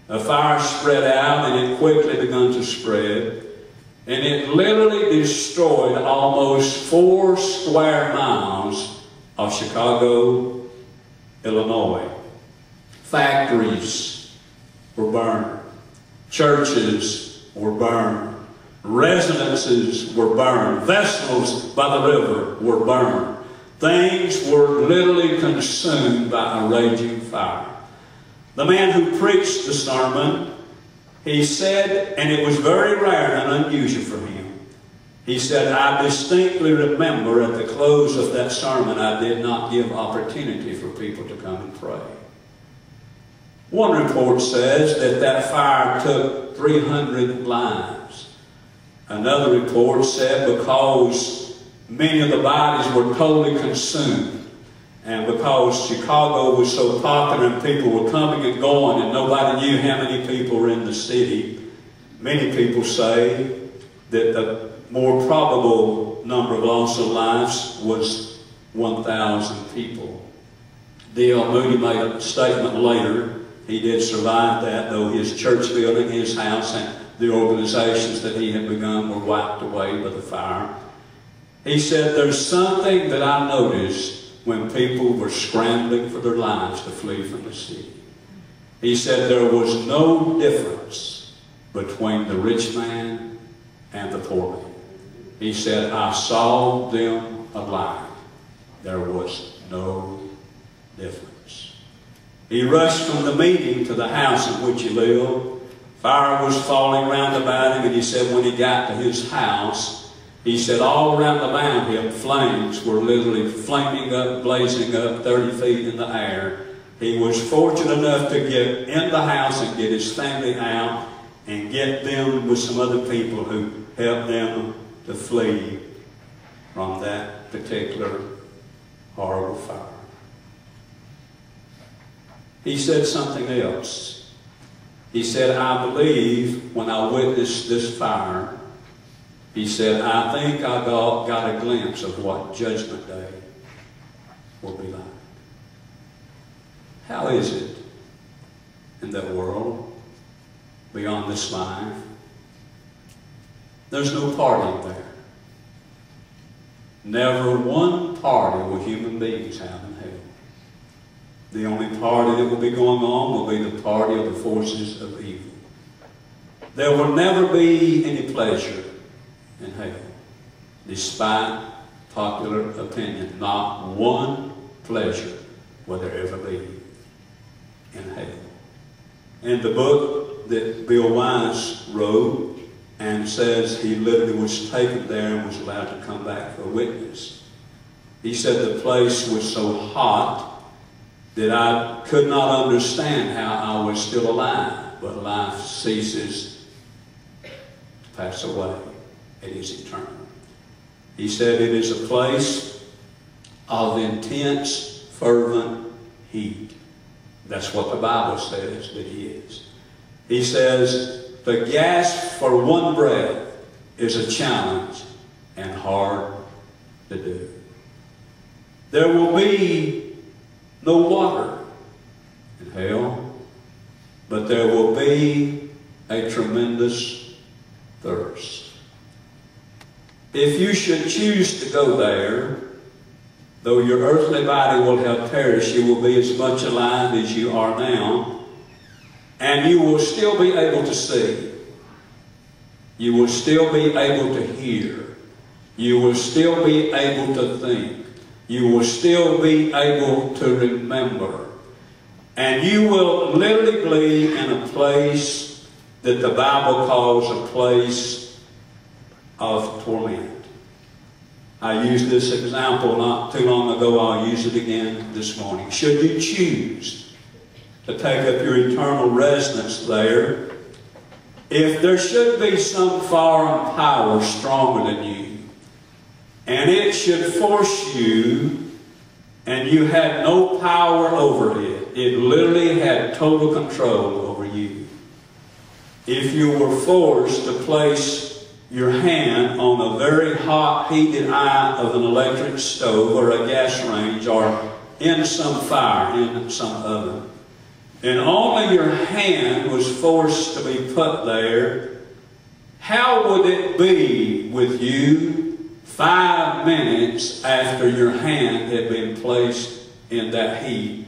A fire spread out, and it quickly began to spread. And it literally destroyed almost 4 square miles of Chicago, Illinois. Factories were burned. Churches were burned. Residences were burned. Vessels by the river were burned. Things were literally consumed by a raging fire. The man who preached the sermon, he said, and it was very rare and unusual for him, he said, I distinctly remember at the close of that sermon, I did not give opportunity for people to come and pray. One report says that that fire took 300 lives. Another report said because many of the bodies were totally consumed, and because Chicago was so popular and people were coming and going and nobody knew how many people were in the city, many people say that the more probable number of loss of lives was 1,000 people. D.L. Moody made a statement later. He did survive that, though his church building, his house, and the organizations that he had begun were wiped away by the fire. He said, there's something that I noticed when people were scrambling for their lives to flee from the city. He said there was no difference between the rich man and the poor man. He said, I saw them alive. There was no difference. He rushed from the meeting to the house in which he lived. Fire was falling round about him, and he said when he got to his house, he said all around about him, flames were literally flaming up, blazing up 30 feet in the air. He was fortunate enough to get in the house and get his family out and get them with some other people who helped them to flee from that particular horrible fire. He said something else. He said, I believe when I witnessed this fire, he said, I think I got a glimpse of what Judgment Day will be like. How is it in that world beyond this life? There's no party there. Never one party will human beings have in hell. The only party that will be going on will be the party of the forces of evil. There will never be any pleasure in hell, despite popular opinion. Not one pleasure will there ever be in hell. In the book that Bill Wise wrote, and says he literally was taken there and was allowed to come back for a witness, he said the place was so hot that I could not understand how I was still alive, but life ceases to pass away. It is eternal. He said it is a place of intense, fervent heat. That's what the Bible says that he is. He says the gasp for one breath is a challenge and hard to do. There will be no water in hell, but there will be a tremendous thirst. If you should choose to go there, though your earthly body will have perished, you will be as much alive as you are now, and you will still be able to see. You will still be able to hear. You will still be able to think. You will still be able to remember. And you will literally be in a place that the Bible calls a place of torment. I used this example not too long ago. I'll use it again this morning. Should you choose to take up your eternal residence there, if there should be some foreign power stronger than you, and it should force you, and you had no power over it, it literally had total control over you. If you were forced to place your hand on a very hot, heated eye of an electric stove or a gas range or in some fire, in some oven, and only your hand was forced to be put there, how would it be with you 5 minutes after your hand had been placed in that heat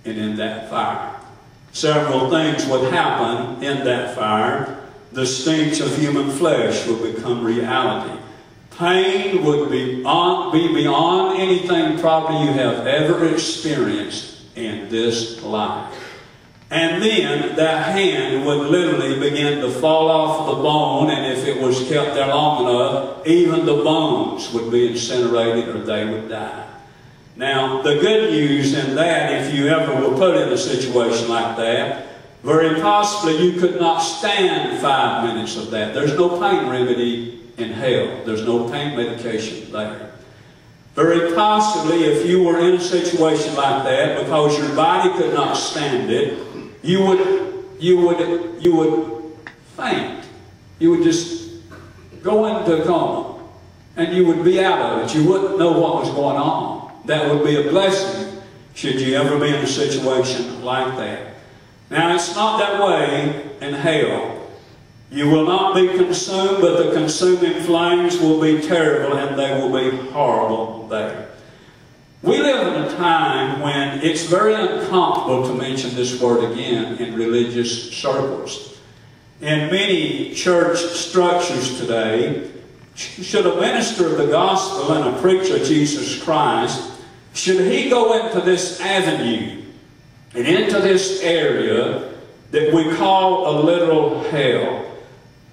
and in that fire? Several things would happen in that fire. The stench of human flesh would become reality. Pain would be beyond anything probably you have ever experienced in this life. And then that hand would literally begin to fall off the bone, and if it was kept there long enough, even the bones would be incinerated or they would die. Now, the good news in that, if you ever were put in a situation like that, very possibly you could not stand 5 minutes of that. There's no pain remedy in hell. There's no pain medication there. Very possibly, if you were in a situation like that, because your body could not stand it, you would faint. You would just go into a coma, and you would be out of it. You wouldn't know what was going on. That would be a blessing should you ever be in a situation like that. Now, it's not that way in hell. You will not be consumed, but the consuming flames will be terrible, and they will be horrible there. We live in a time when it's very uncomfortable to mention this word again in religious circles. In many church structures today, should a minister of the gospel and a preacher of Jesus Christ, should he go into this avenue and into this area that we call a literal hell,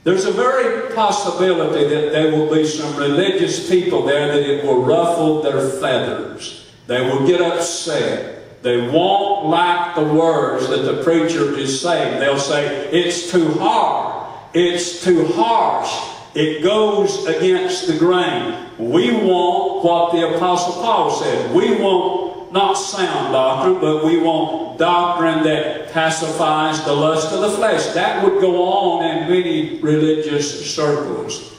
there's a very possibility that there will be some religious people there that it will ruffle their feathers. They will get upset. They won't like the words that the preacher is saying. They'll say, it's too hard. It's too harsh. It goes against the grain. We want what the Apostle Paul said. We want not sound doctrine, but we want doctrine that pacifies the lust of the flesh. That would go on in many religious circles.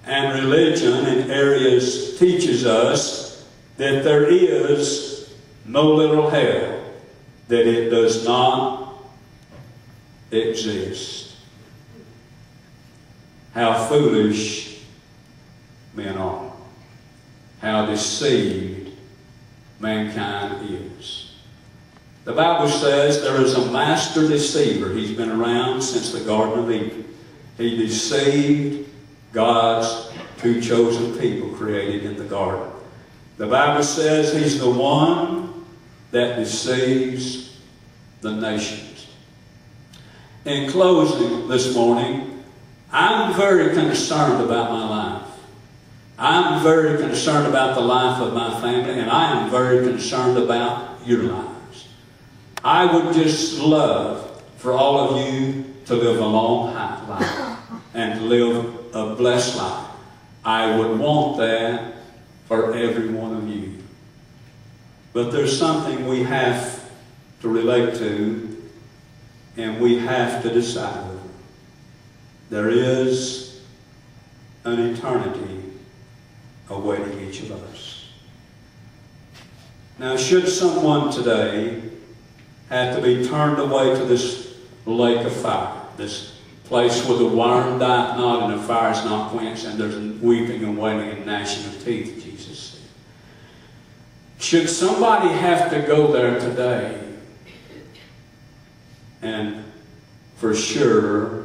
And religion in areas teaches us that there is no literal hell, that it does not exist. How foolish men are. How deceived mankind is. The Bible says there is a master deceiver. He's been around since the Garden of Eden. He deceived God's two chosen people created in the garden. The Bible says he's the one that deceives the nations. In closing this morning, I'm very concerned about my life. I'm very concerned about the life of my family, and I am very concerned about your lives. I would just love for all of you to live a long life and to live a blessed life. I would want that for every one of you. But there's something we have to relate to, and we have to decide. There is an eternity awaiting each of us. Now, should someone today have to be turned away to this lake of fire, this place where the worm dieth not and the fire is not quenched, and there's weeping and wailing and gnashing of teeth, Jesus said. Should somebody have to go there today, and for sure